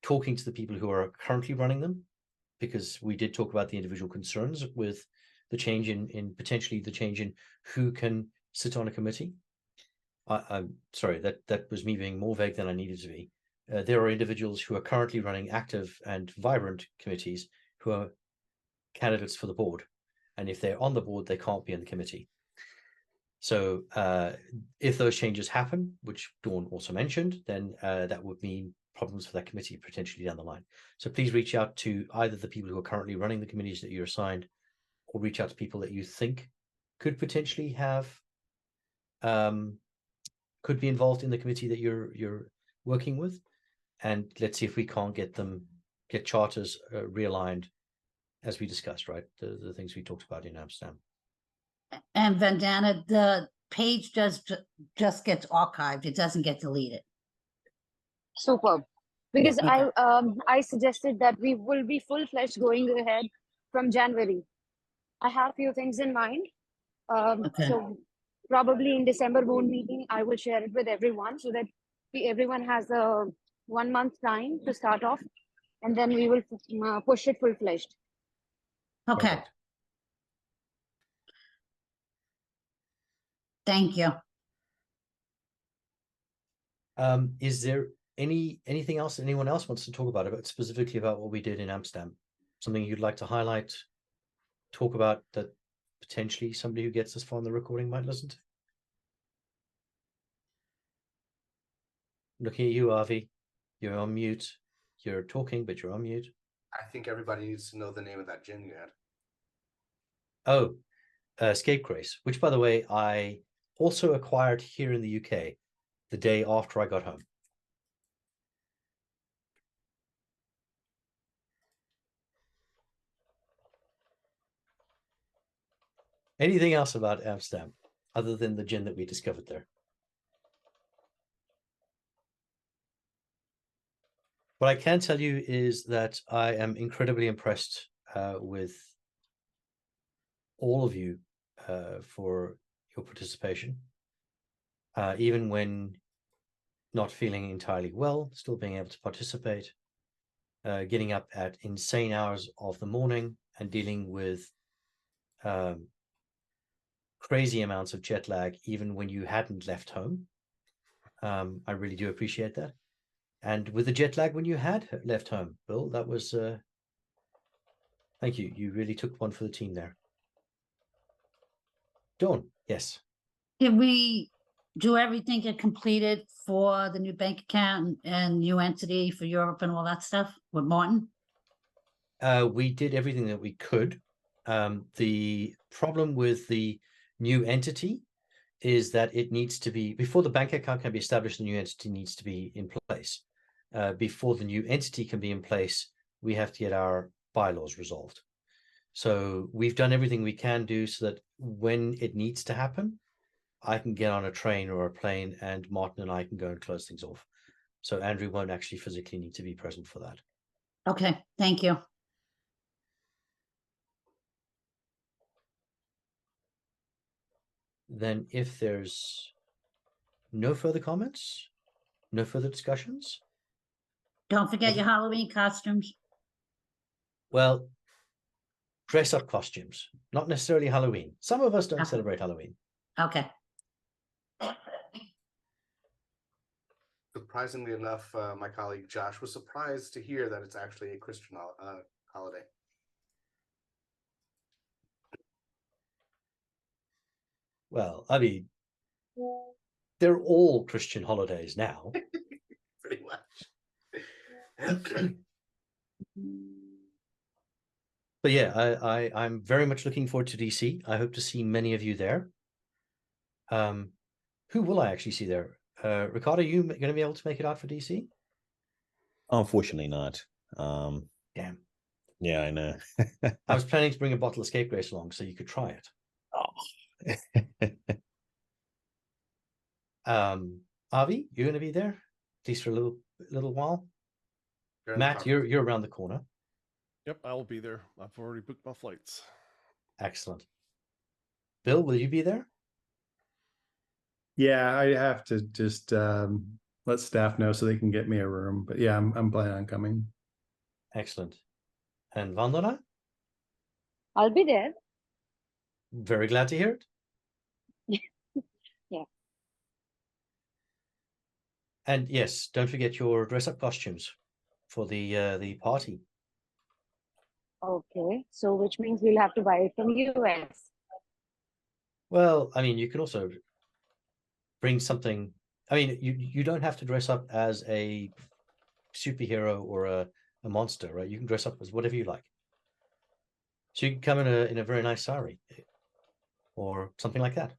talking to the people who are currently running them, because we did talk about the individual concerns with the change in potentially the change in who can sit on a committee. I'm sorry, that was me being more vague than I needed to be. There are individuals who are currently running active and vibrant committees who are candidates for the board. And if they're on the board, they can't be in the committee. So if those changes happen, which Dawn also mentioned, then that would mean problems for that committee potentially down the line. So please reach out to either the people who are currently running the committees that you're assigned, or reach out to people that you think could potentially have could be involved in the committee that you're working with, and let's see if we can't get charters realigned as we discussed, right? The things we talked about in Amsterdam. And Vandana, the page just gets archived. It doesn't get deleted. Superb. Because Okay. I suggested that we will be full-fledged going ahead from January. I have few things in mind. Okay. So probably in December board meeting, I will share it with everyone so that everyone has a 1 month time to start off, and then we will push it full-fledged. Okay. Perfect. Thank you. Is there anything else anyone else wants to talk about specifically about what we did in Amsterdam? Something you'd like to highlight, talk about, that potentially somebody who gets this far on the recording might listen to? Looking at you, Avi. You're on mute. You're talking, but you're on mute. I think everybody needs to know the name of that gin you had. Oh, Scapegrace, which, by the way, I also acquired here in the UK the day after I got home. Anything else about Amsterdam other than the gin that we discovered there? What I can tell you is that I am incredibly impressed with all of you for your participation. Even when not feeling entirely well, still being able to participate, getting up at insane hours of the morning and dealing with crazy amounts of jet lag, even when you hadn't left home. I really do appreciate that. And with the jet lag when you had left home, Bill, that was, thank you. You really took one for the team there. Dawn, yes. Did we do everything get completed for the new bank account and new entity for Europe and all that stuff with Martin? We did everything that we could. The problem with the new entity is that it needs to be, before the bank account can be established, the new entity needs to be in place. Before the new entity can be in place, we have to get our bylaws resolved. So we've done everything we can do so that when it needs to happen, I can get on a train or a plane and Martin and I can go and close things off. So Andrew won't actually physically need to be present for that. Okay, thank you. Then if there's no further comments, no further discussions, Don't forget your Halloween costumes. well, dress up costumes, not necessarily Halloween. Some of us don't Okay. celebrate Halloween. Okay. Surprisingly enough, my colleague Josh was surprised to hear that it's actually a Christian holiday. Well, I mean, they're all Christian holidays now. Pretty much. But yeah, I'm very much looking forward to DC. I hope to see many of you there. Who will I actually see there? Ricardo, you going to be able to make it out for DC? Unfortunately not. Damn. Yeah, I know. I was planning to bring a bottle of Scapegrace along so you could try it. Avi, you're going to be there, at least for a little while. Matt, you're around the corner. Yep, I will be there. I've already booked my flights. Excellent. Bill, will you be there? Yeah, I have to just let staff know so they can get me a room. But yeah, I'm planning on coming. Excellent. And Vandana, I'll be there. very glad to hear it. Yeah. And yes, don't forget your dress-up costumes for the party. Okay. So which means we'll have to buy it from US. Well, I mean, you can also bring something. I mean, you don't have to dress up as a superhero or a monster, right? You can dress up as whatever you like. So you can come in a very nice sari or something like that.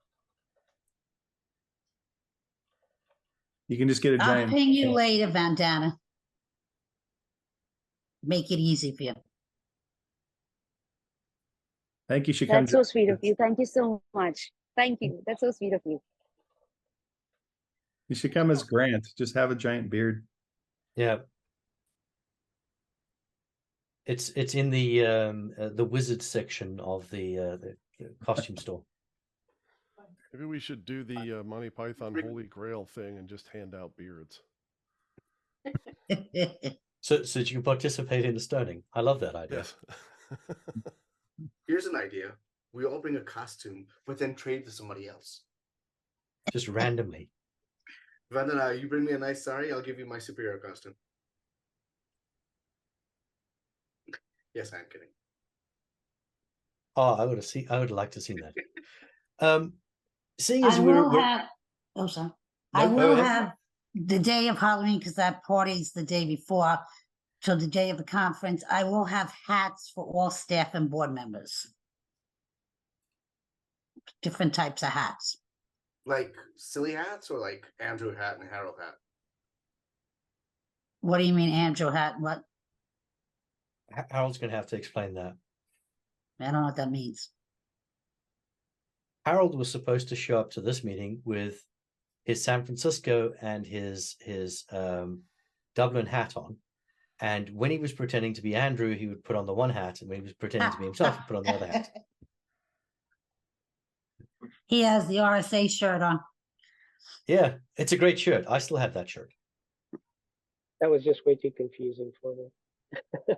You can just get a I'll giant. ping you later, Vandana. Make it easy for you. Thank you. Should come. That's so sweet of you. Thank you so much. Thank you. That's so sweet of you. You should come as Grant. Just have a giant beard. Yeah. It's in the wizard section of the costume store. Maybe we should do the Monty Python Holy Grail thing and just hand out beards. So that you can participate in the stoning. I love that idea. Yes. Here's an idea. We all bring a costume, but then trade with somebody else. Just randomly. Vandana, you bring me a nice sari, I'll give you my superhero costume. Yes, I'm kidding. Oh, I would like to see that. Seeing as I we're will have. Oh, sorry. No, I go will ahead. have the day of Halloween because that party's the day before. So the day of the conference, I will have hats for all staff and board members. Different types of hats. Like silly hats or like Andrew hat and Harold hat? What do you mean, Andrew hat? What? Harold's going to have to explain that. I don't know what that means. Harold was supposed to show up to this meeting with his San Francisco and his Dublin hat on. And when he was pretending to be Andrew, he would put on the one hat. And when he was pretending to be himself, he'd put on the other hat. He has the RSA shirt on. Yeah, it's a great shirt. I still have that shirt. That was just way too confusing for me.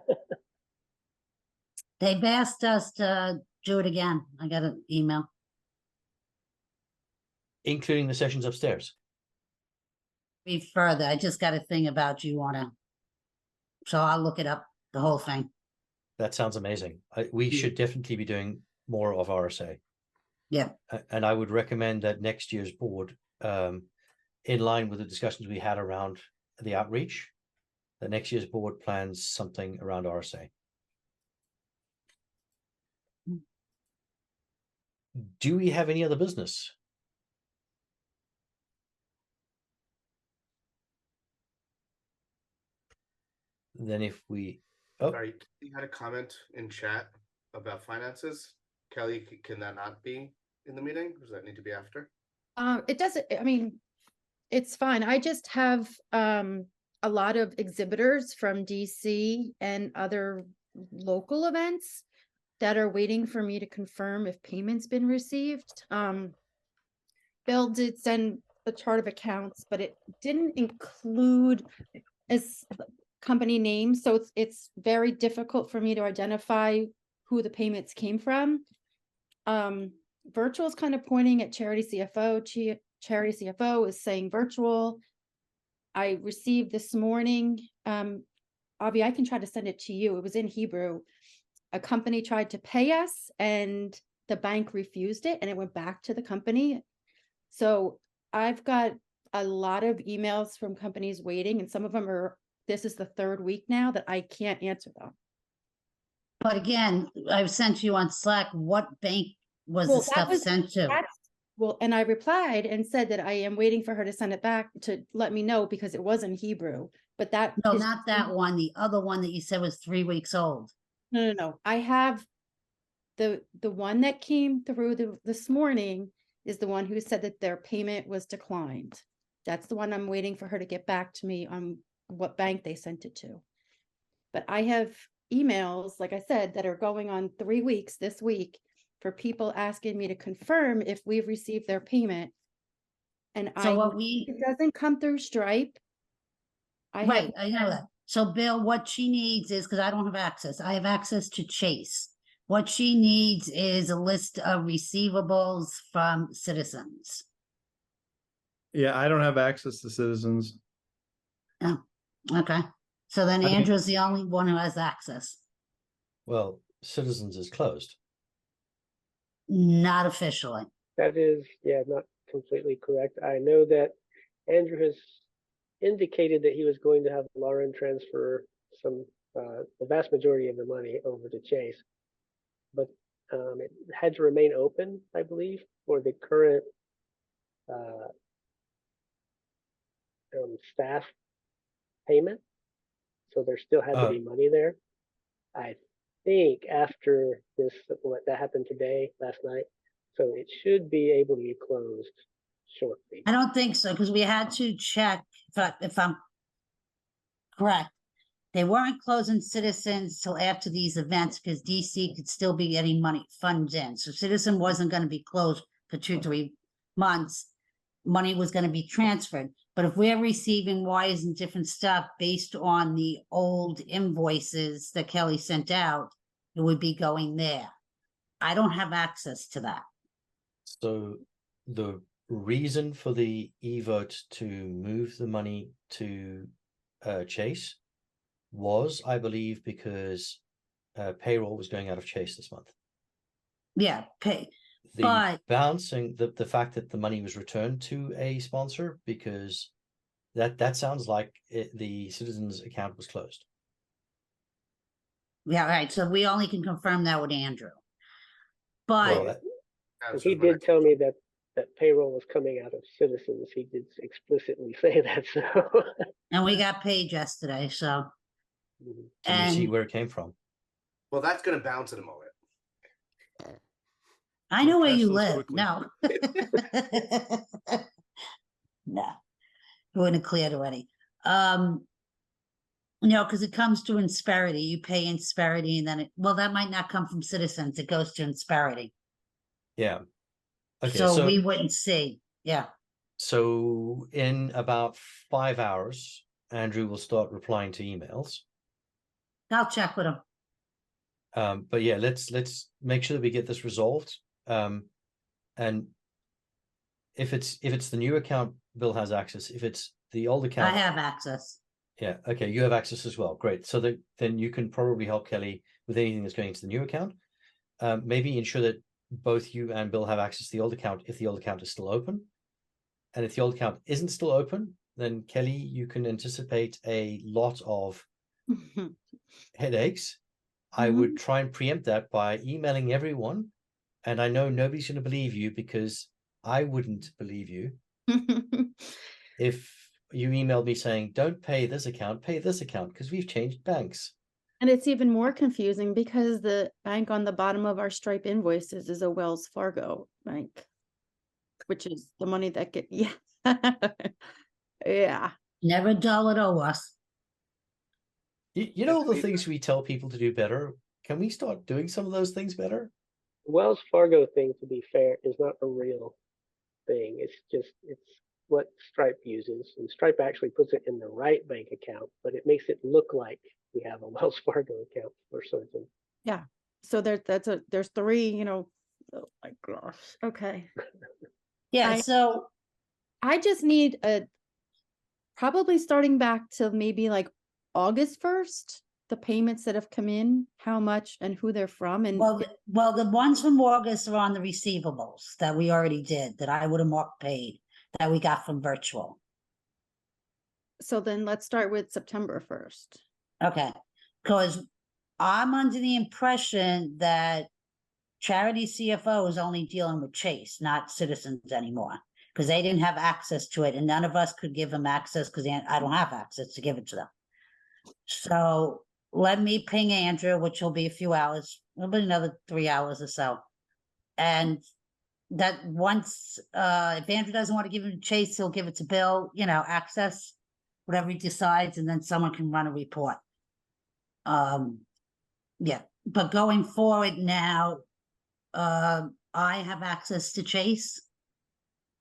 They've asked us to do it again. I got an email. Including the sessions upstairs. Be further. I just got a thing about you want to. So I'll look it up, the whole thing. That sounds amazing. We should definitely be doing more of RSA. Yeah. And I would recommend that next year's board, in line with the discussions we had around the outreach, the next year's board plans something around RSA. Do we have any other business? Then if we... Oh, Sorry, you had a comment in chat about finances. Kelly, can that not be in the meeting? Does that need to be after? It doesn't, I mean, it's fine. I just have a lot of exhibitors from DC and other local events that are waiting for me to confirm if payment's been received. Bill did send a chart of accounts, but it didn't include as company names, so it's very difficult for me to identify who the payments came from. Virtual is kind of pointing at Charity CFO. Charity CFO is saying virtual. I received this morning, Avi, I can try to send it to you. It was in Hebrew. A company tried to pay us and the bank refused it and it went back to the company. So I've got a lot of emails from companies waiting, and some of them are, this is the third week now that I can't answer them. But again, I've sent you on Slack, what bank was the stuff sent to? Well, and I replied and said that I am waiting for her to send it back to let me know because it was in Hebrew. But that No, is, not that one. The other one that you said was 3 weeks old. No. I have the one that came through this morning is the one who said that their payment was declined. That's the one I'm waiting for her to get back to me on what bank they sent it to. But I have emails, like I said, that are going on 3 weeks this week for people asking me to confirm if we've received their payment. And So what it doesn't come through Stripe. Right, I know that. So Bill, what she needs is, because I don't have access, I have access to Chase. What she needs is a list of receivables from citizens. Yeah, I don't have access to Citizens. Oh, okay. So then I think- Andrew's the only one who has access. Well, Citizens is closed. Not officially. That is, yeah, not completely correct. I know that Andrew has indicated that he was going to have Lauren transfer the vast majority of the money over to Chase, but it had to remain open, I believe, for the current staff payment. So there still had to be money there. I think after that happened today, last night, so it should be able to be closed shortly. I don't think so, because we had to check, if I'm correct. They weren't closing Citizens till after these events because DC could still be getting funds in. So Citizen wasn't going to be closed for 2-3 months. Money was going to be transferred. But if we're receiving wires and different stuff based on the old invoices that Kelly sent out, it would be going there. I don't have access to that. So the reason for the e-vote to move the money to Chase was, I believe, because payroll was going out of Chase this month. Yeah, pay. The But bouncing, the fact that the money was returned to a sponsor, because that sounds like the Citizens account was closed. yeah, right. So we only can confirm that with Andrew. But Well, And he did tell me that payroll was coming out of Citizens. He did explicitly say that. So, and we got paid yesterday, so. can you see where it came from? Well, that's going to bounce in a moment. I know where you Cashless live. quickly. No. No. It wouldn't clear already. No, because it comes to Insperity. You pay Insperity and then that might not come from Citizens. It goes to Insperity. Yeah. Okay. So we wouldn't see. Yeah. So in about 5 hours, Andrew will start replying to emails. I'll check with him. But yeah, let's make sure that we get this resolved. And if it's the new account, Bill has access. If it's the old account, I have access. Yeah, okay, you have access as well. Great. So then you can probably help Kelly with anything that's going into the new account. Maybe ensure that both you and Bill have access to the old account if the old account is still open. And if the old account isn't still open, then Kelly, you can anticipate a lot of headaches. I would try and preempt that by emailing everyone. And I know nobody's going to believe you because I wouldn't believe you if you emailed me saying, don't pay this account, pay this account, because we've changed banks. And it's even more confusing because the bank on the bottom of our Stripe invoices is a Wells Fargo bank, which is the money that yeah. Never dull at OWASP. You know all the things we tell people to do better? Can we start doing some of those things better? Wells Fargo thing, to be fair, is not a real thing. It's what Stripe uses, and Stripe actually puts it in the right bank account, but it makes it look like we have a Wells Fargo account for something. Yeah. So there's 3, oh my gosh. Okay. Yeah. So I just need probably starting back to maybe like August 1st, the payments that have come in, how much and who they're from. And well, the ones from August are on the receivables that we already did, that I would have marked paid, that we got from virtual. So then let's start with September 1st. Okay. Because I'm under the impression that Charity CFO is only dealing with Chase, not Citizens anymore, because they didn't have access to it, and none of us could give them access because I don't have access to give it to them. So let me ping Andrew, which will be a few hours, it'll be another 3 hours or so. And that once, if Andrew doesn't want to give it to Chase, he'll give it to Bill, access, whatever he decides, and then someone can run a report. Yeah, but going forward now, I have access to Chase.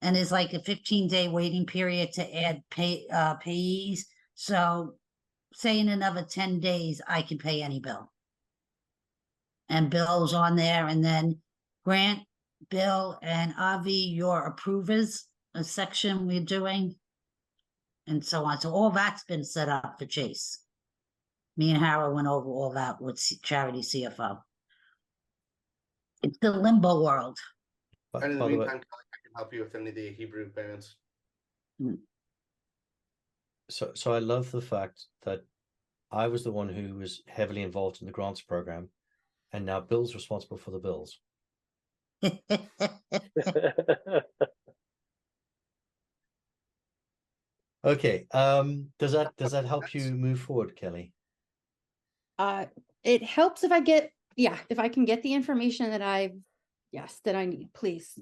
And there's like a 15-day waiting period to add payees. So say in another 10 days, I can pay any bill. And Bill's on there, and then Grant, Bill, and Avi, your approvers, a section we're doing, and so on. So all that's been set up for Chase. Me and Hara went over all that with Charity CFO. It's the limbo world. But And in the by the way, meantime, Kelly, I can help you with any of the Hebrew payments. so I love the fact that I was the one who was heavily involved in the grants program, and now Bill's responsible for the bills. Okay. Does that help you move forward, Kelly? It helps if I get, if I can get the information that I need, please,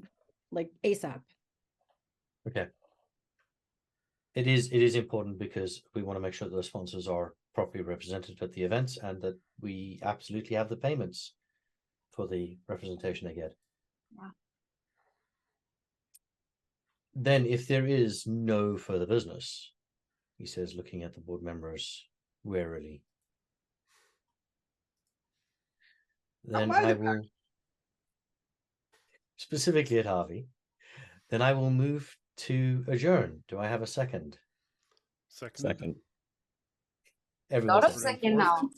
like ASAP. Okay. It is important because we want to make sure that the sponsors are properly represented at the events and that we absolutely have the payments for the representation they get. Yeah. Then if there is no further business, he says, looking at the board members warily, then I will, specifically at Harvey, then I will move to adjourn. Do I have a second? Second. Lot Everyone's of second now.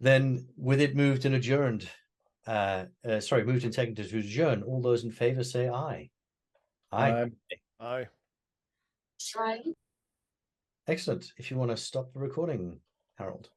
Then with it moved and adjourned, moved and seconded to adjourn, all those in favor say aye. Aye. Aye. Right. Excellent. If you want to stop the recording, Harold.